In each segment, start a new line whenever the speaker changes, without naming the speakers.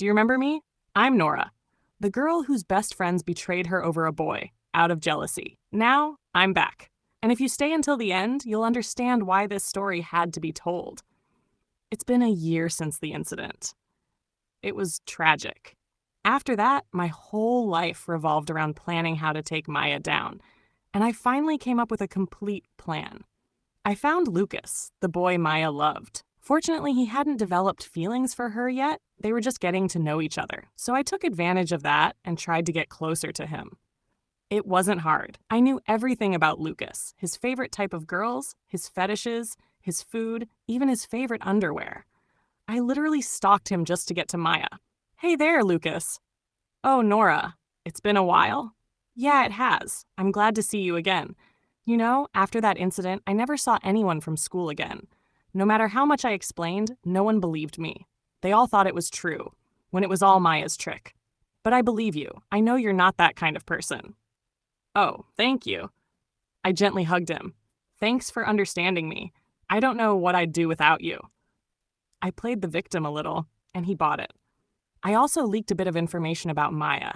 Do you remember me? I'm Nora, the girl whose best friends betrayed her over a boy, out of jealousy. Now, I'm back. And if you stay until the end, you'll understand why this story had to be told. It's been a year since the incident. It was tragic. After that, my whole life revolved around planning how to take Maya down, and I finally came up with a complete plan. I found Lucas, the boy Maya loved. Fortunately, he hadn't developed feelings for her yet. They were just getting to know each other. So I took advantage of that and tried to get closer to him. It wasn't hard. I knew everything about Lucas, his favorite type of girls, his fetishes, his food, even his favorite underwear. I literally stalked him just to get to Maya. Hey there, Lucas. Oh, Nora. It's been a while? Yeah, it has. I'm glad to see you again. You know, after that incident, I never saw anyone from school again. No matter how much I explained, no one believed me. They all thought it was true, when it was all Maya's trick. But I believe you. I know you're not that kind of person. Oh, thank you. I gently hugged him. Thanks for understanding me. I don't know what I'd do without you. I played the victim a little, and he bought it. I also leaked a bit of information about Maya.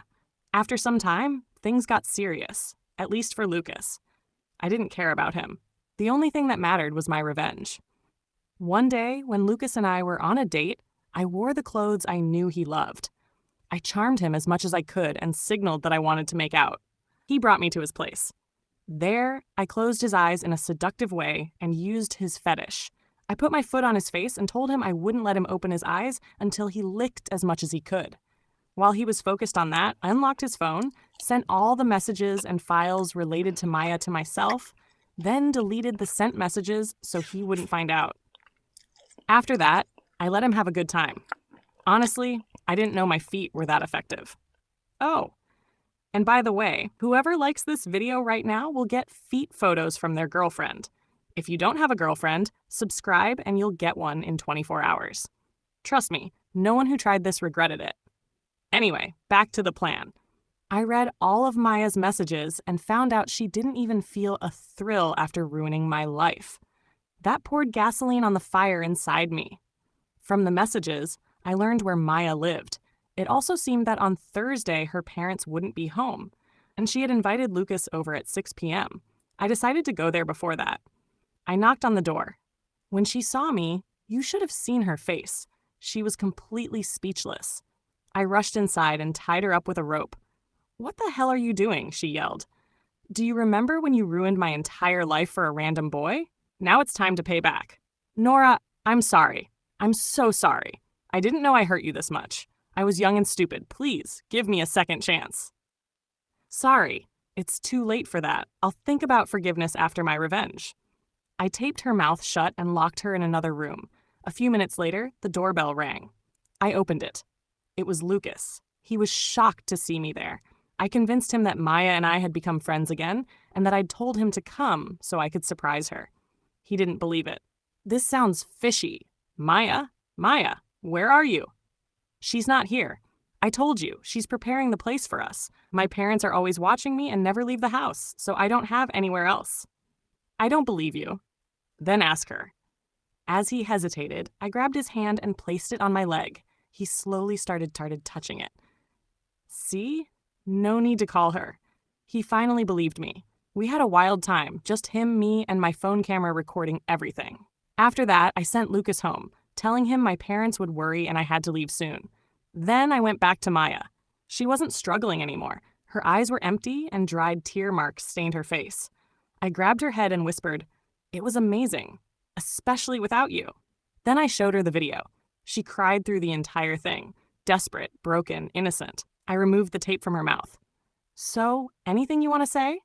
After some time, things got serious, at least for Lucas. I didn't care about him. The only thing that mattered was my revenge. One day, when Lucas and I were on a date, I wore the clothes I knew he loved. I charmed him as much as I could and signaled that I wanted to make out. He brought me to his place. There, I closed his eyes in a seductive way and used his fetish. I put my foot on his face and told him I wouldn't let him open his eyes until he licked as much as he could. While he was focused on that, I unlocked his phone, sent all the messages and files related to Maya to myself, then deleted the sent messages so he wouldn't find out. After that, I let him have a good time. Honestly, I didn't know my feet were that effective. Oh, and by the way, whoever likes this video right now will get feet photos from their girlfriend. If you don't have a girlfriend, subscribe and you'll get one in 24 hours. Trust me, no one who tried this regretted it. Anyway, back to the plan. I read all of Maya's messages and found out she didn't even feel a thrill after ruining my life. That poured gasoline on the fire inside me. From the messages, I learned where Maya lived. It also seemed that on Thursday her parents wouldn't be home, and she had invited Lucas over at 6 p.m. I decided to go there before that. I knocked on the door. When she saw me, you should have seen her face. She was completely speechless. I rushed inside and tied her up with a rope. "What the hell are you doing?" she yelled. "Do you remember when you ruined my entire life for a random boy? Now it's time to pay back." "Nora, I'm sorry. I'm so sorry. I didn't know I hurt you this much. I was young and stupid. Please, give me a second chance." "Sorry. It's too late for that. I'll think about forgiveness after my revenge." I taped her mouth shut and locked her in another room. A few minutes later, the doorbell rang. I opened it. It was Lucas. He was shocked to see me there. I convinced him that Maya and I had become friends again, and that I'd told him to come so I could surprise her. He didn't believe it. "This sounds fishy. Maya? Maya, where are you?" "She's not here. I told you, she's preparing the place for us. My parents are always watching me and never leave the house, so I don't have anywhere else." "I don't believe you." "Then ask her." As he hesitated, I grabbed his hand and placed it on my leg. He slowly started touching it. "See? No need to call her." He finally believed me. We had a wild time, just him, me, and my phone camera recording everything. After that, I sent Lucas home, telling him my parents would worry and I had to leave soon. Then I went back to Maya. She wasn't struggling anymore. Her eyes were empty and dried tear marks stained her face. I grabbed her head and whispered, "It was amazing, especially without you." Then I showed her the video. She cried through the entire thing, desperate, broken, innocent. I removed the tape from her mouth. "So, anything you want to say?"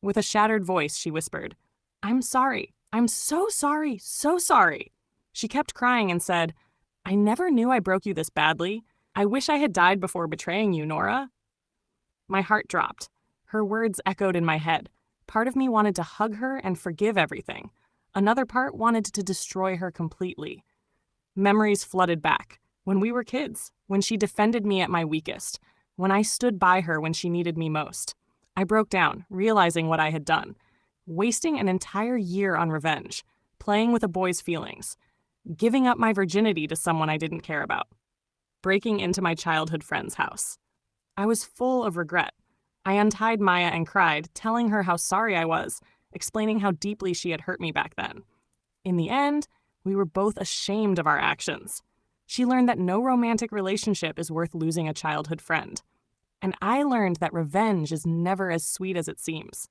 With a shattered voice, she whispered, "I'm sorry. I'm so sorry, so sorry." She kept crying and said, "I never knew I broke you this badly. I wish I had died before betraying you, Nora." My heart dropped. Her words echoed in my head. Part of me wanted to hug her and forgive everything. Another part wanted to destroy her completely. Memories flooded back. When we were kids, when she defended me at my weakest, when I stood by her when she needed me most. I broke down, realizing what I had done. Wasting an entire year on revenge, playing with a boy's feelings, giving up my virginity to someone I didn't care about. breaking into my childhood friend's house. I was full of regret. I untied Maya and cried, telling her how sorry I was, explaining how deeply she had hurt me back then. In the end, we were both ashamed of our actions. She learned that no romantic relationship is worth losing a childhood friend. And I learned that revenge is never as sweet as it seems.